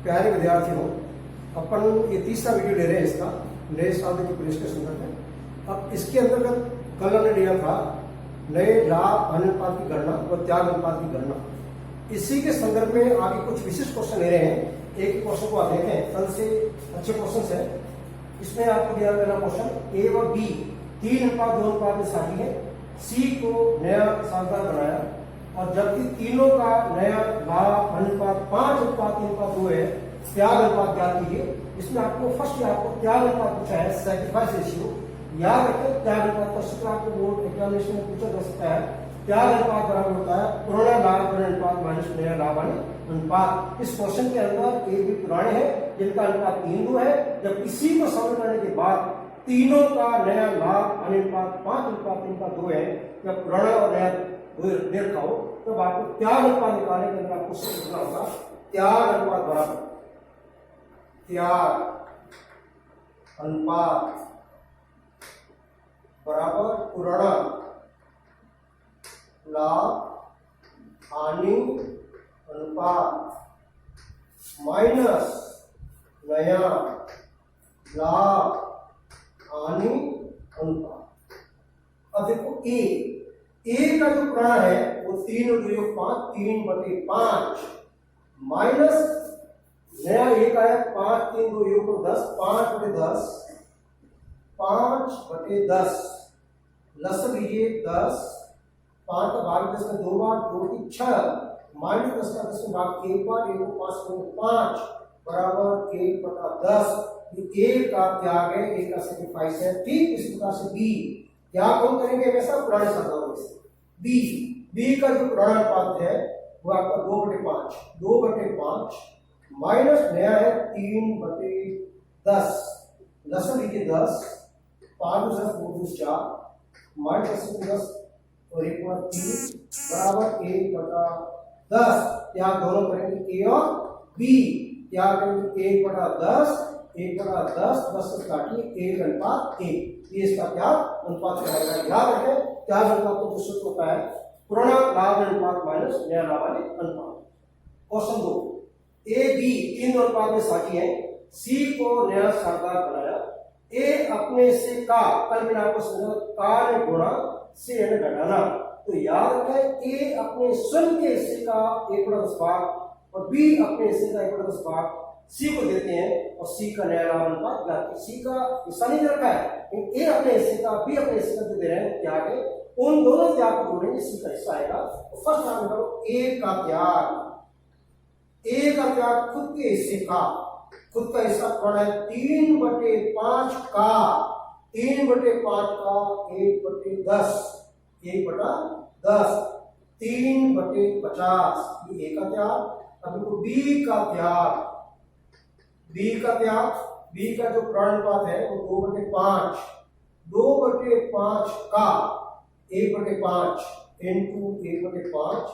प्यारे विद्यार्थियों, अपन ये तीसरा वीडियो ले रहे हैं इसका नए साल के प्रवेश के संदर्भ में। अब इसके अंतर्गत कल हमने लिया था नए लाभ अनुपात की गणना व त्याग अनुपात की गणना। इसी के संदर्भ में आगे कुछ विशिष्ट क्वेश्चन ले रहे हैं। एक क्वेश्चन को आप देखें, कल से अच्छे क्वेश्चन है। इसमें आपको दिया गया क्वेश्चन ए व बी 3:2 में साझी है। सी को नया साझा बनाया और जबकि तीनों का नया लाभ अनुपात 5:3:2 है, त्याग अनुपात ज्ञात कीजिए। इसमें आपको फर्स्ट आपको त्याग अनुपात पूछा है, सैक्रिफाइस रेशियो। याद रखें, त्याग अनुपात का सूत्र आपको बोर्ड एग्जामिनेशन में पूछा जा सकता है। त्याग अनुपात बराबर होता है पुराना लाभ अनुपात माइनस नया लाभ अनुपात। इस क्वेश्चन के अंदर एक भी पुराने हैं जिनका अनुपात 3:2 है, जब इसी को सॉल्व करने के बाद तीनों का नया लाभ अनुपात 5:3:2 है, जब पुराना और नया देखा हो तब आपको त्याग अनुपात निकालने के अंदर आपको सोचना होगा त्याग अनुपात बराबर त्याग अनुपात बराबर पुराना लाभ हानि अनुपात माइनस नया लाभ हानि अनुपात। अब देखो ए का जो पुराना है वो 3:5 3/5 माइनस नया एक आया 5 3 10 5/10 लस लीजिए 10 5 का भाग 10 में 2 बार 2 की 6 माइनस 10 का 10 में भाग 1 बार 1 को 5 बराबर 1/10। ये ए का त्याग है, ए का सैक्रिफाइस है। ठीक इस प्रकार से बी त्याग कौन करेंगे हमेशा पुराने साधारण से। बी का जो पुराना अनुपात है वो आपका 2/5 माइनस नया है 3/10 लसन लीजिए 10 5 2 4 माइनस 10 और 1 बार 3 बराबर 1/10। त्याग दोनों करेंगे ए और बी। त्याग करेंगे 1/10 10 से काटिए 1:1। ये इसका त्याग अनुपात कहलाएगा। याद रखें, त्याग अनुपात को सूत्र होता है पुराना लाभ अनुपात माइनस नया लाभ अनुपात। क्वेश्चन 2 ए बी 3:5 में साझी है। सी को नया साझा बनाया। ए अपने से का कल मैंने आपको समझा का ने गुणा से ने घटाना। तो याद रखें, ए अपने स्वयं के हिस्से का 1/10 भाग और बी अपने हिस्से का 1/10 भाग सी को देते हैं और सी का नया लाभ अनुपात ज्ञात। सी का हिस्सा नहीं दे रखा है, ए अपने हिस्से का बी अपने हिस्से का जो दे रहे हैं त्याग है, उन दोनों त्याग को जोड़ेंगे, सी का हिस्सा आएगा। तो फर्स्ट नाम करो ए का त्याग खुद के हिस्से का, खुद का हिस्सा थोड़ा है 3/5 का 1/10 1/10 3/50 ये ए का त्याग। अब बी का जो पुराना अनुपात है वो 2/5 का 1/5 इंटू 1/5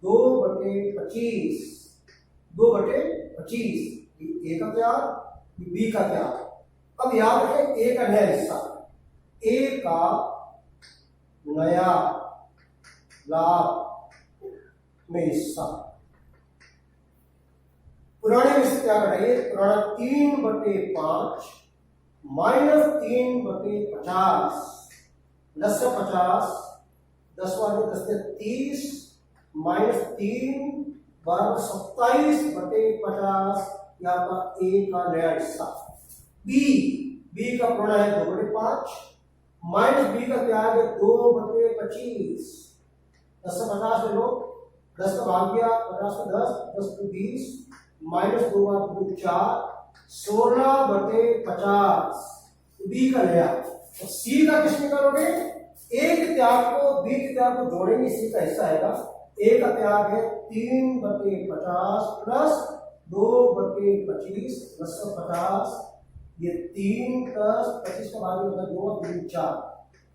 2/25 ए का त्याग बी का त्याग। अब याद रखें ए का नया हिस्सा, ए का नया लाभ में हिस्सा पुराने में से क्या घटाइए, पुराना 3/5 माइनस 3/50 10 से 50 10 वाले 10 से 30 माइनस 3 बराबर 27/50। या आपका ए का नया हिस्सा। बी का पुराना है 2/5 माइनस बी का त्याग है 2/25 10 से 50 ले लो, 10 का भाग गया 50 में 10 को 20 माइनस 2 बार 2 4 16/50 बी का नया। और सी का किस निकालोगे, ए के त्याग को बी के त्याग को जोड़ेंगे, सी का हिस्सा आएगा। ए का त्याग है 3/50 प्लस 2/25 10/50 ये 3 प्लस 25 का भाग होगा 2 3 4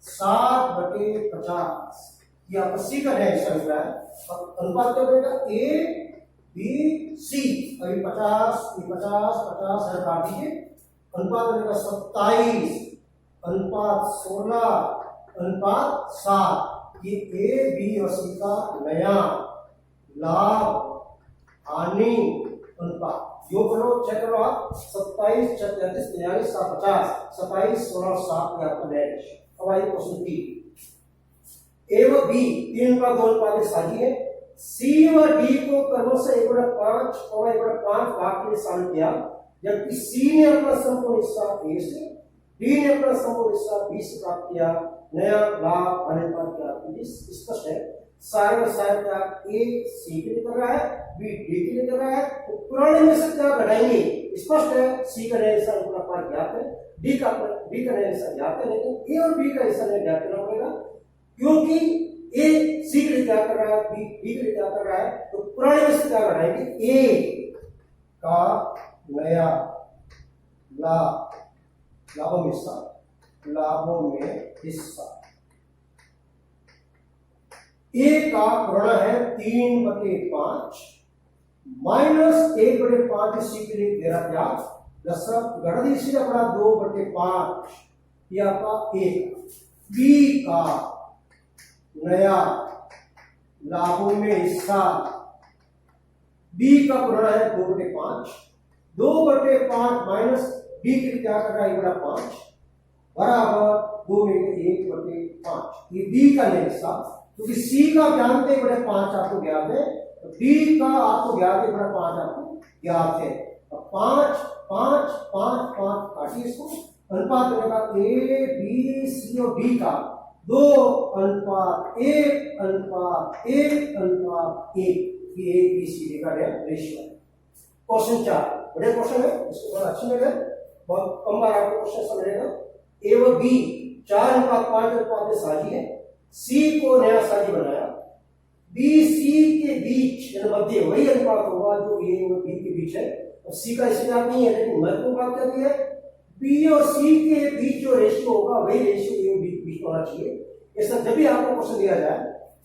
7/50। ये आपका सी का नया हिस्सा मिल रहा है। और अनुपात क्या बनेगा ए बी सी। अभी 50 है काट दीजिए। अनुपात बनेगा 27 अनुपात 16 अनुपात 7। ये ए बी और सी का नया लाभ हानि अनुपात। योग करो, चेक करो आप, 27 34 43 7 50, 27 16 7 में आपका नया रेशियो। अब आइए क्वेश्चन 3, ए व बी तीन का दो अनुपात साझी है, सी व डी को क्रमशः 1/5 और 1/5 भाग के लिए शामिल किया, जबकि सी ने अपना संपूर्ण हिस्सा ए से, डी ने अपना संपूर्ण हिस्सा बी से प्राप्त किया, नया लाभ अनुपात क्या? स्पष्ट है, सारे का सारे क्या ए सी के लिए कर रहा है, बी डी के लिए कर रहा है, तो पुराने में से क्या घटाएंगे? स्पष्ट है, सी का नया हिस्सा अपना पार्ट ज्ञात है, डी का नया हिस्सा ज्ञात है, लेकिन ए और बी का हिस्सा नहीं ज्ञात करना पड़ेगा, क्योंकि ए सी के लिए क्या कर रहा है, बी डी के लिए क्या कर रहा है, तो पुराने में से क्या घटाएंगे? ए का नया लाभों में हिस्सा, ए का पुराना है 3/5 माइनस 1/5 सी के लिए तेरा क्या? 10 गढ़ इसी अपना 2/5 ये आपका ए, बी का नया लाभों में हिस्सा, बी का पुराना है 2/5, 2/5 माइनस बी के लिए क्या कर रहा है 1/5 बराबर 2 में 1/5, ये बी का नया हिस्सा, क्योंकि सी का जानते 1/5 आपको ज्ञात है, तो डी का आपको ज्ञात है 1/5 आपको ज्ञात है, अब 5 5 5 5 काटिए इसको, अनुपात बनेगा ए बी सी और डी का 2:1:1:1:1, ये ए बी सी डी का रेशियो। क्वेश्चन 4 बड़े क्वेश्चन है, इसको थोड़ा अच्छे लगे, बहुत कम बार आपको क्वेश्चन समझेगा। ए व बी 4:5 अनुपात में साझी है, सी को नया साझी बनाया, बी सी के बीच मध्य वही अनुपात होगा जो ए और बी के बीच है, और सी का इसमें आप नहीं है, लेकिन महत्वपूर्ण बात क्या है, बी और सी के बीच जो रेशियो होगा वही रेशियो ए और बी के बीच होना चाहिए। ऐसा जब भी आपको क्वेश्चन दिया जाए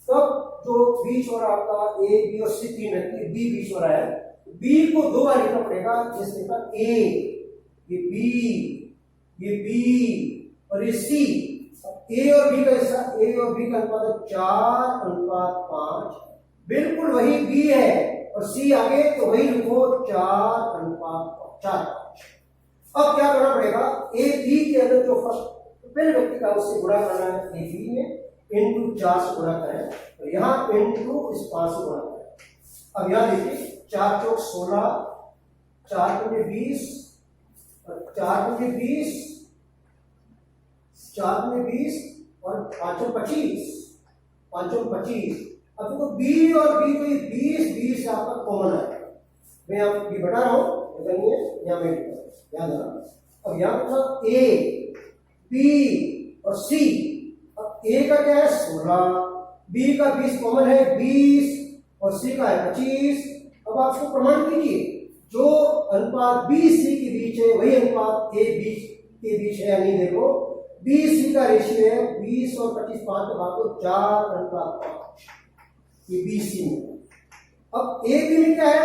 तब जो बीच हो रहा आपका ए बी और सी तीन व्यक्ति, बी बीच हो रहा है, बी को 2 बार लिखना पड़ेगा, जैसे का ए, ये बी और ये सी, ए और बी का हिस्सा, ए और बी का अनुपात 4:5, बिल्कुल वही बी है, और सी आगे तो वही लिखो 4:4। अब क्या करना पड़ेगा, ए बी के अंदर जो फर्स्ट पहले व्यक्ति का उससे गुणा करना है, ए बी में इंटू 4 से गुणा करें, तो यहाँ इंटू इस 5 से गुणा करें। अब यहाँ देखिए 4 चौक 16, 4 पंजे 20, 4 पंजे 20, 4 पंजे 20 और 5 25, 5 25। अब देखो बी और बी को ये 20 आपका कॉमन है, मैं यहाँ बी बता रहा हूँ, यहाँ में ध्यान देना। अब यहाँ पर ए बी और सी, अब ए का क्या है 16, बी का 20 कॉमन है 20 और सी का है 25। अब आप इसको प्रमाण कीजिए, जो अनुपात बी सी के बीच है वही अनुपात ए बी के बीच है या नहीं। देखो बी सी का रेशियो है 20 और 25, 5 के भाग को 4:5, ये बी सी में। अब ए बी में क्या है,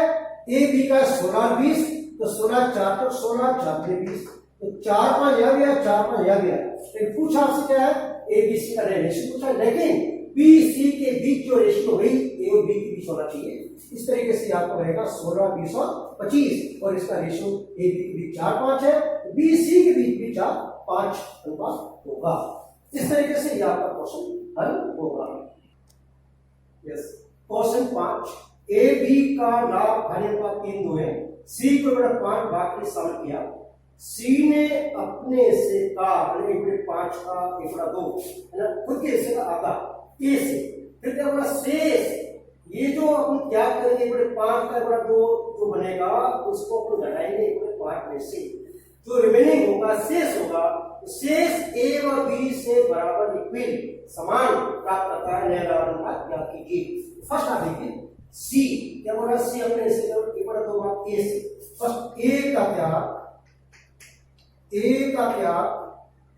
ए बी का 16 20, तो 16 4 तो 16 4 20, तो 4 5 यह गया, 4 5 यह गया। तो पूछा आपसे क्या है, ए बी सी का रेशियो पूछा, लेकिन बी सी के बीच जो रेशियो वही ए और बी के बीच होना चाहिए। इस तरीके से आपको रहेगा 16 20 और 25, और इसका रेशियो ए बी के बीच 4 5 है, बी सी के बीच भी 4 5 अनुपात होगा। इस तरीके से यह आपका क्वेश्चन हल होगा। यस, क्वेश्चन 5, ए बी का लाभ भाज्य अनुपात 3:2 है, सी को 5 भाग के शामिल किया, सी ने अपने से का 5 का 1/2 है ना, खुद के हिस्से का आधा ए से, फिर क्या बोला शेष, ये जो अपन क्या करेंगे 5 का 1/2 जो बनेगा उसको अपन घटाएंगे 5 में से, जो रिमेनिंग होगा शेष होगा, तो शेष ए व बी से बराबर इक्वल समान प्राप्त करता है। नया लाभ अनुपात ज्ञात कीजिए। फर्स्ट आप देखिए सी, क्या बोला सी अपने हिस्से का 1/2 भाग ए से, फर्स्ट ए का क्या 1/5 का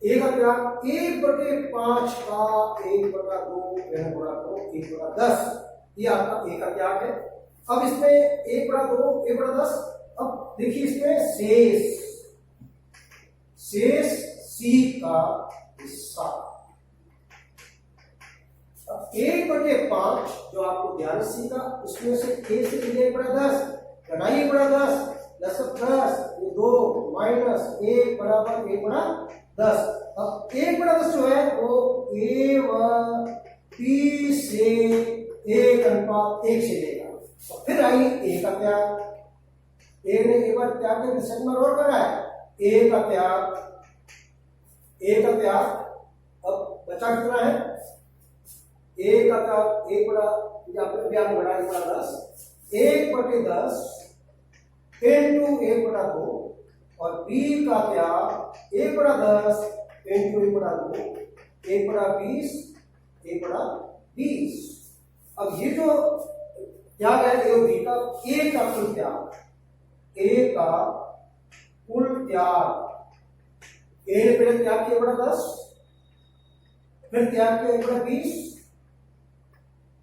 1/5 का 1/2 1/10, ये आपका ए का त्याग है। अब इसमें 1/2 1/10, अब देखिए इसमें शेष सी का हिस्सा, अब 1/5 जो आपको ध्यान सी का, उसमें से ए से 1/10 घटाइए 1/10, 10 प्लस ये 2 माइनस 1 बराबर 1/10। अब 1/10 जो है वो ए व पी से 1:1 से लेगा। और फिर आई ए का त्याग, ए ने एक बार त्याग के सेकंड में और करा है, ए का त्याग, ए का त्याग। अब बचा कितना है, ए का त्याग 1/10 इंटू 1/2 और बी का त्याग 1/10 इंटू 1/2 1/20 1/20। अब ये जो त्याग है ये बी का ए का कुल त्याग, ए का कुल त्याग, ए ने पहले त्याग किया 1/10, फिर त्याग किया 1/20,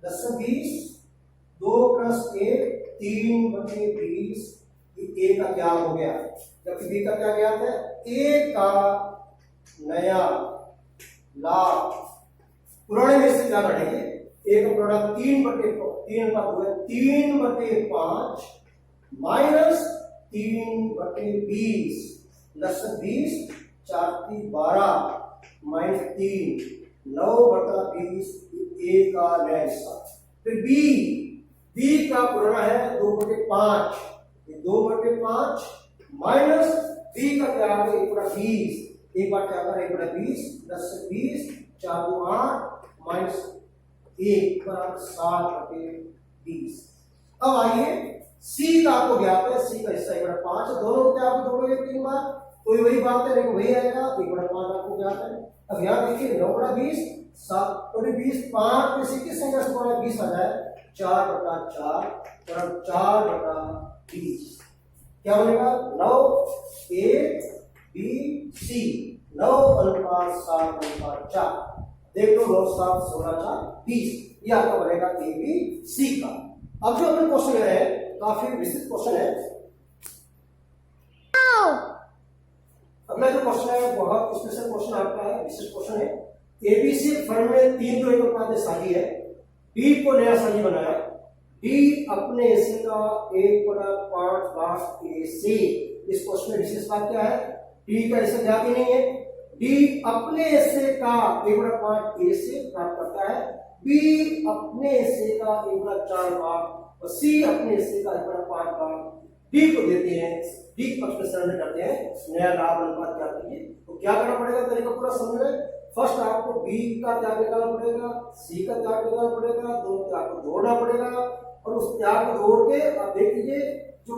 10 से 20, 2 + 1 3/20, ए का त्याग हो गया। जबकि बी का क्या ज्ञात है, ए का नया लाभ पुराने में से क्या बढ़ेंगे, ए का प्रोडक्ट 3/5 माइनस 3/20, 10 से 20, 4×12 माइनस 3, 9/20 ए का नया हिस्सा। फिर बी का पुराना है 2/5, 2/5 माइनस बी का क्या है 1/20, एक बार क्या कर 1/20, 10 से 20, 4×8 माइनस 1 बराबर 7/20। अब आइए सी का आपको ज्ञात है, सी का हिस्सा 1/5, दोनों क्या आपको जोड़ोगे 3 बार तो वही बात है, लेकिन वही आएगा 1/5 आपको ज्ञात है। अब यहाँ देखिए 9/20 7/20 5 में से किस संख्या से बड़ा 20 आ जाए 4/4 और 4/20 क्या बनेगा 9 ए बी सी 9:7:4। देख लो 9 7 16 4 20, ये आपका बनेगा ए बी सी का। अब जो अपन क्वेश्चन ले रहे हैं काफी विस्तृत क्वेश्चन है। अगला जो क्वेश्चन है बहुत स्पेशल क्वेश्चन आपका है, विशिष्ट क्वेश्चन है। एबीसी फर्म में 3 तो एक उत्पाद साझी है, डी को नया साझी बनाया, डी अपने हिस्से का 1/5 भाग ए से। इस क्वेश्चन में विशेष बात क्या है, डी का हिस्सा ज्ञात ही नहीं है, डी अपने हिस्से का 1/5 ए से प्राप्त करता है, बी अपने हिस्से का 1/4 भाग और सी अपने हिस्से का 1/5 भाग डी को देते हैं। डी पक्ष में सरेंडर करते हैं, नया लाभ अनुपात क्या कीजिए। तो क्या करना पड़ेगा, तरीका पूरा समझ में। फर्स्ट आपको बी का त्याग निकालना पड़ेगा, सी का त्याग निकालना पड़ेगा, दोनों त्याग को जोड़ना पड़ेगा और उस त्याग को जोड़ के आप देख लीजिए जो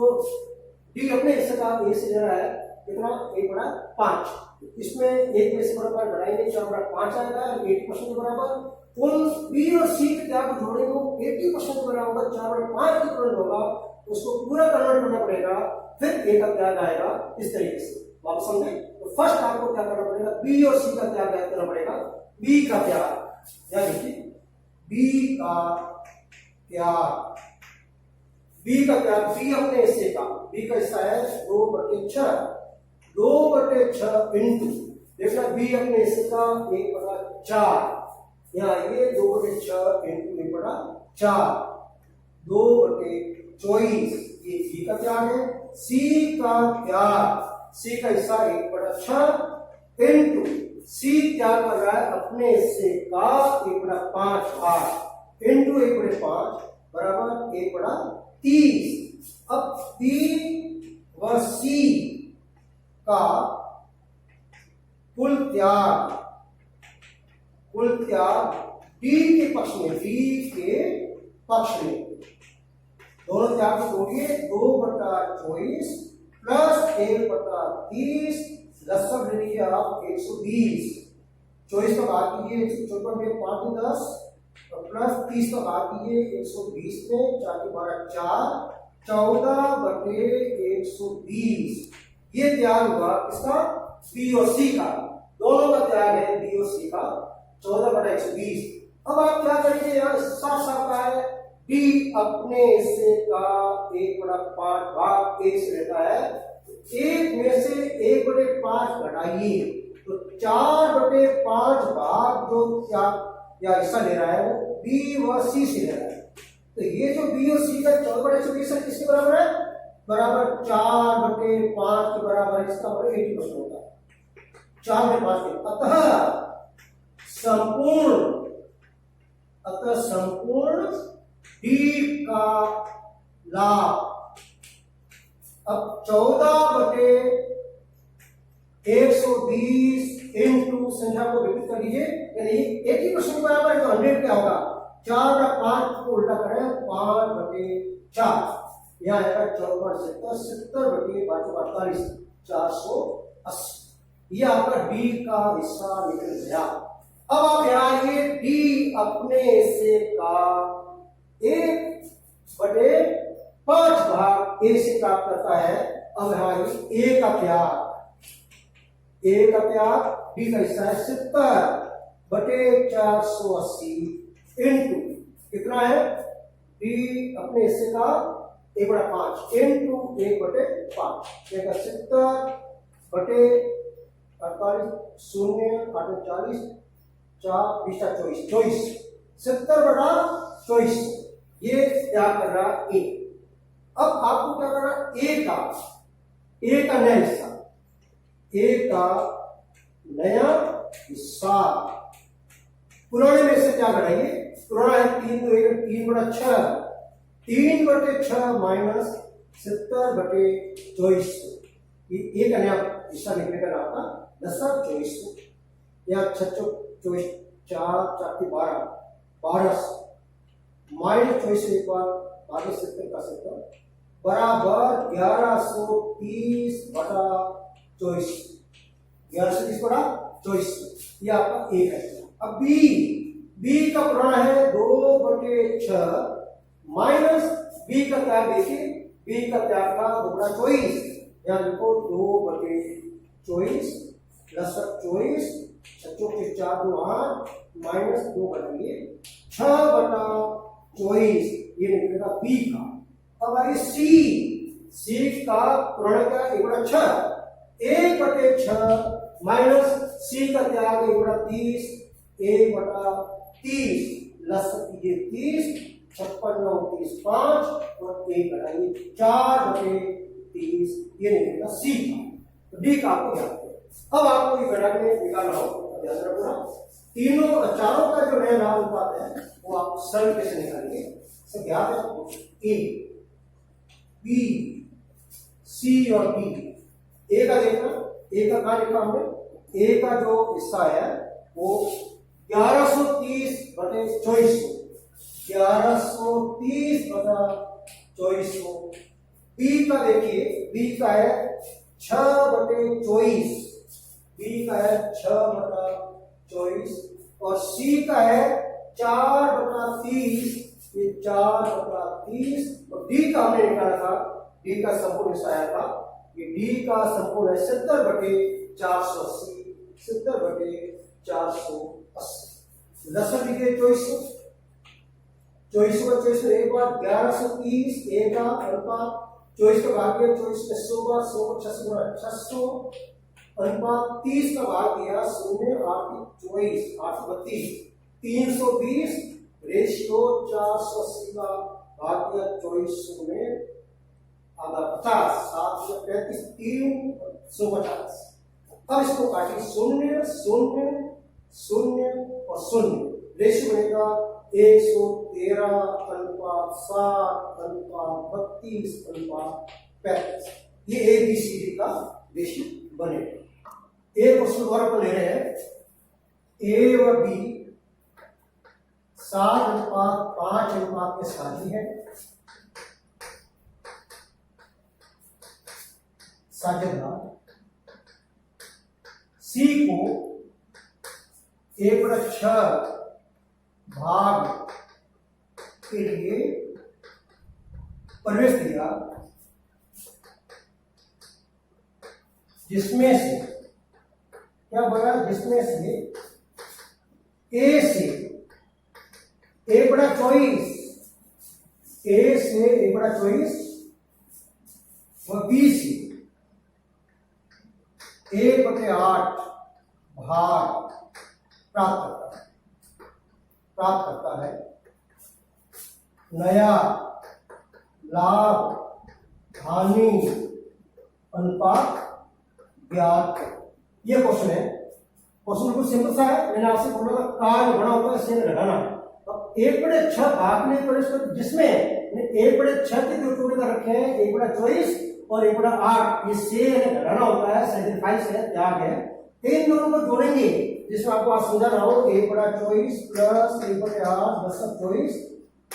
डी अपने हिस्से का ए से ले रहा है कितना 1/5, इसमें एक में से बड़ा पार्ट बढ़ाएंगे 4/5 आएगा 80% के बराबर। उन बी और सी के त्याग को जोड़ेंगे 80% के बराबर होगा, 4/5 की तुरंत होगा, उसको पूरा कन्वर्ट करना पड़ेगा, फिर ए का त्याग आएगा इस तरीके से। आप समझे? तो फर्स्ट आपको क्या करना पड़ेगा, बी और सी का त्याग करना पड़ेगा। बी का त्याग या देखिए बी का त्याग, बी का त्याग, बी अपने हिस्से का, बी का हिस्सा है 2/6, 2/6 इंटू देखना बी अपने हिस्से का 1/4, यहाँ ये 2/6 इंटू 1/4 2/24, ये बी का त्याग है। सी का त्याग, सी का हिस्सा 1/6 इंटू सी त्याग कर रहा है अपने हिस्से का 1/5 भाग इंटू 1/5 बराबर 1/30। अब बी व सी का कुल त्याग डी के पक्ष में, डी के पक्ष में दोनों त्याग को जोड़िए 2/24 प्लस 1/30 लसक दे दीजिए आप 120, 24 का भाग कीजिए 154 में 5 में 10 और प्लस 30 का भाग कीजिए 120 में 4 के 12 4 14/120। ये त्याग हुआ इसका बी और सी का, दोनों का त्याग है बी और सी का 14/120। अब आप क्या करेंगे, यार साफ साफ का है डी अपने हिस्से का 1/5 भाग ए से रहता है, एक में से 1/5 घटाइए तो 4/5 भाग जो क्या हिस्सा ले रहा है वो बी व सी से ले रहा है। तो ये जो बी और सी का 14/120 किसके बराबर है, बराबर 4/5 के बराबर है, इसका मतलब 80% होता है 4/5 के। अतः संपूर्ण डी का लाभ अब 14/120 इंटू संख्या को विकसित कर लीजिए, यानी 80% के बराबर है तो 100 क्या होगा, 4/5 को उल्टा करें 5/4, यहाँ आएगा 14/70 480, ये आपका डी का हिस्सा निकल गया। अब आप यहाँ ये डी अपने हिस्से का 1/5 भाग ए से प्राप्त करता है। अब यहाँ ए का त्याग डी का हिस्सा है 70/480 इंटू कितना है, डी अपने हिस्से का 1/5 इंटू 1/5, 70/48 0 48 4 20 24 70/24 ये क्या कर रहा ए। अब आपको क्या करना, ए का नया हिस्सा, ए का नया हिस्सा पुराने में से क्या बढ़ाइए, पुराना है 3/6 3/6 माइनस 70/24, ये एक नया हिस्सा निकलेगा आपका 10/24, या 6/24 4 12 माइनस 24 एक बार 70 का 70 बराबर 1130/24 1130/24, ये आपका एक है। अब बी का पुराना है 2/6 माइनस बी का त्याग देखिए, बी का त्याग था 2/24, यहाँ लिखो 2/24 प्लस 24 24 4 2 8 माइनस 2 बनाइए 6/24, ये निकलेगा बी का। अब आगे सी का पुराना का 1/6 1/6 माइनस सी का त्याग 1/30 1/30 प्लस कीजिए 30 56 9 30 5 और 1 घटाइए 4/30, ये निकलेगा सी का। तो डी का आपको ध्यान रखना। अब आपको ये घटा के निकालना हो, ध्यान रखना चारों का जो नया लाभ अनुपात है वो आप सरल कैसे निकालेंगे, सब ध्यान रखो। ए बी सी और डी, ए का देखना, ए का कहा लिखा हमने, ए का जो हिस्सा है वो 1130/24 बी का देखिए, बी का है 6/24, बी का है 6/24 और सी का है 4/30, ये 4/30 और डी का हमने निकाला था, डी का संपूर्ण हिस्सा आया था, ये डी का संपूर्ण है 70/480 70/480 लसन लिखिए 24 एक बार 1130 एक का अनुपात 24 का भाग दिया 24 में 100 बार 100 600 अनुपात 30 का भाग दिया 0 8 24 832 320 रेशियो 480 का भाग दिया 24 में आधा 50 735 350। अब इसको काटिए 0 0 0 और 0 रेशियो बनेगा 113/7/32/35, ये ABCD का रेशियो बनेगा। ए क्वेश्चन दोबारा को ले रहे हैं, ए व बी 7/5 में शादी है, साझेदार सी को 1/6 भाग के लिए प्रवेश दिया, जिसमें से क्या बना, जिसमें से ए से 1/24 व बी से 1/8 भाग प्राप्त करता है। नया लाभ हानि अनुपात ज्ञात। ये क्वेश्चन है। क्वेश्चन बिल्कुल सिंपल सा है। मैंने आपसे बोला था का जो बड़ा होता है इससे घटाना। अब 1/6 भागने पर जिसमें 1/6 के जो टुकड़े कर रखे हैं 1/24 और 1/8 ये से घटाना होता है, सेक्रीफाइस है, त्याग है। इन दोनों को जोड़ेंगे जिसमें आपको आज समझाना हो 1/24 प्लस 1/8 10/24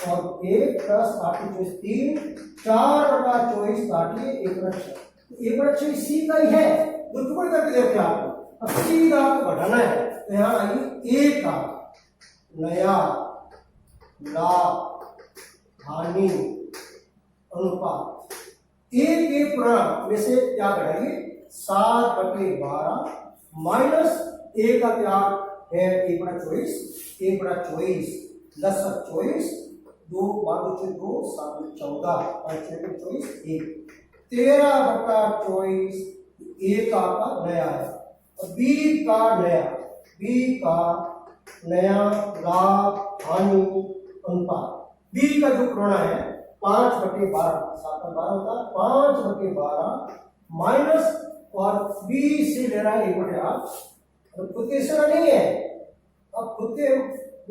और 1 प्लस 8/24 3 4/24 काटिए 1/6। 1/6 सी का ही है जो टुकड़े करके देखते आपको। अब सीधा आपको घटाना है तो यहां आइए ए का नया लाभ हानि अनुपात। ए के पूर्णांक में से क्या घटाइए 7/12 माइनस ए का त्याग है 1/24 1/24 10/24 2 12 2 7 14 5 24 1 13/24 ए का नया है। बी का नया लाभ हानि अनुपात। बी का जो पूर्णांक है 5/12 7/12 होता है 5/12 माइनस और बी से ले रहा है 1/8। खुद के इशारा नहीं है। अब खुद के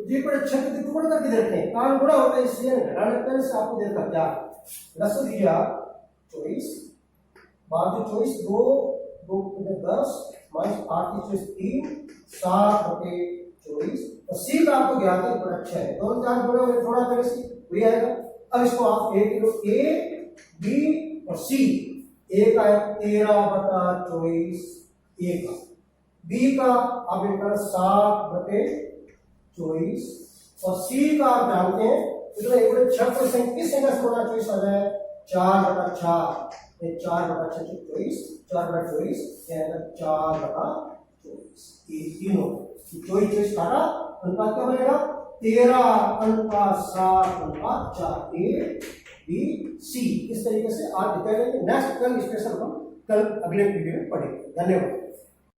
जी पर अच्छा के टुकड़े करके देखते हैं कान बड़ा होता है इसलिए घटाने पर से आपको देर तक क्या लस दीजिए आप 24 12 24 2 2 10 माइनस 8 24 3 7/24 और सी का आपको ज्ञात है बड़ा अच्छा है। दोनों चार बड़े हुए थोड़ा तरह से वही आएगा। अब इसको आप ए बी और सी। ए का 13/24 ए का बी का आप इनका 7/24 और सी का आप जानते हैं इतना 1/6 किस संख्या से बड़ा 24 आ जाए 4/6 4/24 4/24 4/24 ये तीनों 24 काटा अनुपात क्या बनेगा 13/7/4 ए बी सी। इस तरीके से आज नेक्स्ट कल स्पेशल हम कल अगले वीडियो में पढ़ेंगे। धन्यवाद।